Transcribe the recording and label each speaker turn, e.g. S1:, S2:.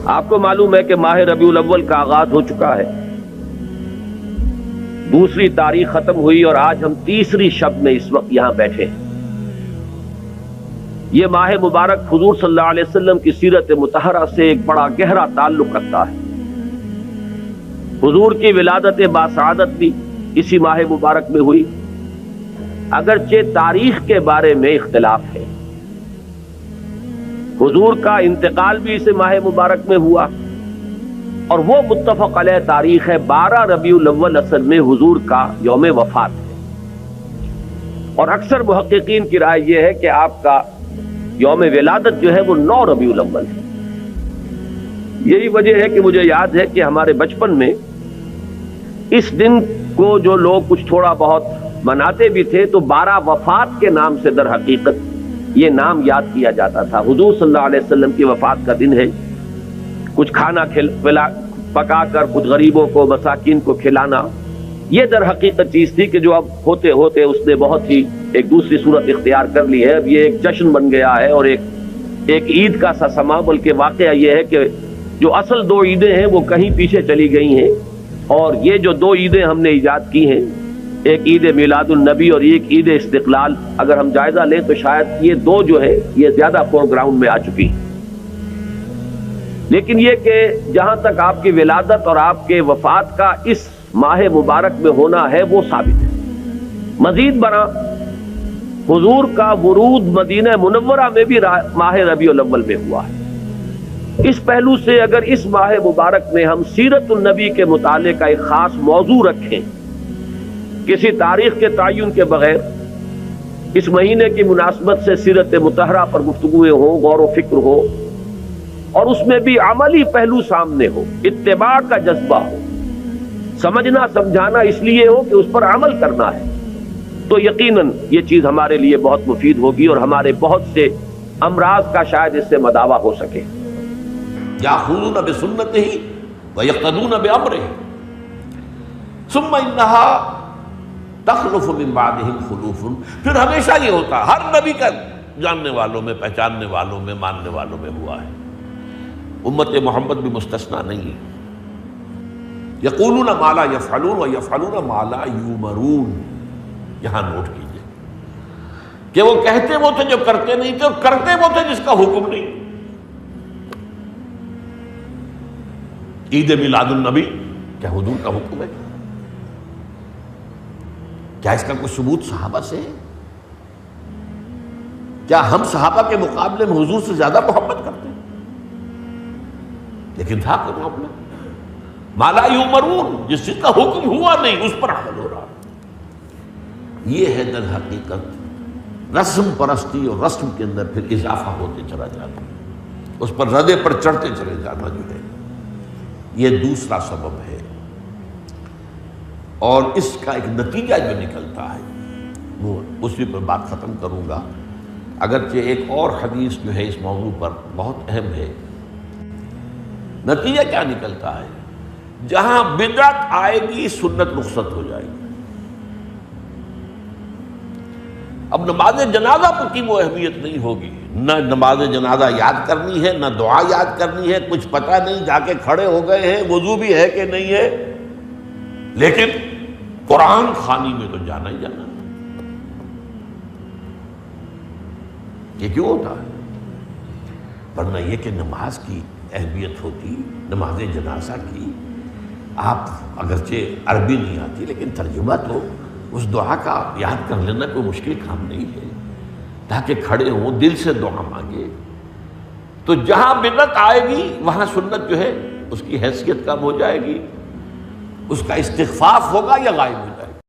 S1: آپ کو معلوم ہے کہ ماہ ربیع الاول کا آغاز ہو چکا ہے، دوسری تاریخ ختم ہوئی اور آج ہم تیسری شب میں اس وقت یہاں بیٹھے ہیں۔ یہ ماہ مبارک حضور صلی اللہ علیہ وسلم کی سیرت مطہرہ سے ایک بڑا گہرا تعلق رکھتا ہے۔ حضور کی ولادت باسعادت بھی اسی ماہ مبارک میں ہوئی، اگرچہ تاریخ کے بارے میں اختلاف ہے۔ حضور کا انتقال بھی اس ماہ مبارک میں ہوا، اور وہ متفق علیہ تاریخ ہے 12 ربیع الاول اصل میں حضور کا یوم وفات ہے، اور اکثر محققین کی رائے یہ ہے کہ آپ کا یوم ولادت جو ہے وہ 9 ربیع الاول ہے۔ یہی وجہ ہے کہ مجھے یاد ہے کہ ہمارے بچپن میں اس دن کو جو لوگ کچھ تھوڑا بہت مناتے بھی تھے تو 12 وفات کے نام سے در حقیقت یہ نام یاد کیا جاتا تھا۔ حضور صلی اللہ علیہ وسلم کی وفات کا دن ہے، کچھ کھانا پکا کر کچھ غریبوں کو مساکین کو کھلانا، یہ در حقیقت چیز تھی کہ جو اب ہوتے ہوتے اس نے بہت ہی ایک دوسری صورت اختیار کر لی ہے۔ اب یہ ایک جشن بن گیا ہے اور ایک عید کا سا سما، بلکہ واقعہ یہ ہے کہ جو اصل 2 عیدیں ہیں وہ کہیں پیچھے چلی گئی ہیں، اور یہ جو 2 عیدیں ہم نے ایجاد کی ہیں، ایک عید میلاد النبی اور ایک عید استقلال، اگر ہم جائزہ لیں تو شاید یہ 2 جو ہے یہ زیادہ فور گراؤنڈ میں آ چکی ہیں۔ لیکن یہ کہ جہاں تک آپ کی ولادت اور آپ کے وفات کا اس ماہ مبارک میں ہونا ہے وہ ثابت ہے۔ مزید برآں حضور کا ورود مدینہ منورہ میں بھی ماہ ربیع الاول میں ہوا ہے۔ اس پہلو سے اگر اس ماہ مبارک میں ہم سیرت النبی کے متعلق ایک خاص موضوع رکھیں، کسی تاریخ کے تعین کے بغیر اس مہینے کی مناسبت سے سیرت مطہرہ پر گفتگویں ہوں، غور و فکر ہو، اور اس میں بھی عملی پہلو سامنے ہو، اتباع کا جذبہ ہو، سمجھنا سمجھانا اس لیے ہو کہ اس پر عمل کرنا ہے، تو یقیناً یہ چیز ہمارے لیے بہت مفید ہوگی اور ہمارے بہت سے امراض کا شاید اس سے مداوع ہو سکے۔
S2: یاخذون بسنتہ ویقتدون بامرہ ثم انہا تخلف من بعدہم خلوف۔ پھر ہمیشہ یہ ہوتا، ہر نبی کا جاننے والوں میں، پہچاننے والوں میں، ماننے والوں میں ہوا ہے، امت محمد بھی مستثنیٰ نہیں ہے۔ یقولون ما لا یفعلون ویفعلون ما لا یؤمرون۔ یہاں نوٹ کیجئے کہ وہ کہتے وہ تھے جو کرتے نہیں تھے، اور کرتے وہ تھے جس کا حکم نہیں۔ عید میلاد النبی کیا حضور کا حکم ہے؟ کیا اس کا کوئی ثبوت صحابہ سے ہے؟ کیا ہم صحابہ کے مقابلے میں حضور سے زیادہ محبت کرتے ہیں؟ لیکن تھا کہ معاملہ ما لا یؤمرون، جس چیز کا حکم ہوا نہیں اس پر عمل ہو رہا۔ یہ ہے در حقیقت رسم پرستی، اور رسم کے اندر پھر اضافہ ہوتے چلا جاتا، اس پر ردے پر چڑھتے چلے جانا جو ہے، یہ دوسرا سبب ہے۔ اور اس کا ایک نتیجہ جو نکلتا ہے وہ اسی پر بات ختم کروں گا، اگرچہ ایک اور حدیث جو ہے اس موضوع پر بہت اہم ہے۔ نتیجہ کیا نکلتا ہے؟ جہاں بدعت آئے گی سنت رخصت ہو جائے گی۔ اب نماز جنازہ کی وہ اہمیت نہیں ہوگی، نہ نماز جنازہ یاد کرنی ہے، نہ دعا یاد کرنی ہے، کچھ پتہ نہیں، جا کے کھڑے ہو گئے ہیں، وضو بھی ہے کہ نہیں ہے، لیکن قرآن خوانی میں تو جانا ہی جانا۔ یہ کیوں ہوتا ہے؟ ورنہ یہ کہ نماز کی اہمیت ہوتی، نماز جنازہ کی، آپ اگرچہ عربی نہیں آتی لیکن ترجمہ تو اس دعا کا یاد کر لینا کوئی مشکل کام نہیں ہے، تاکہ کھڑے ہوں دل سے دعا مانگے۔ تو جہاں بدعت آئے گی وہاں سنت جو ہے اس کی حیثیت کم ہو جائے گی، اس کا استخفاف ہوگا یا غائب ہو جائے گا۔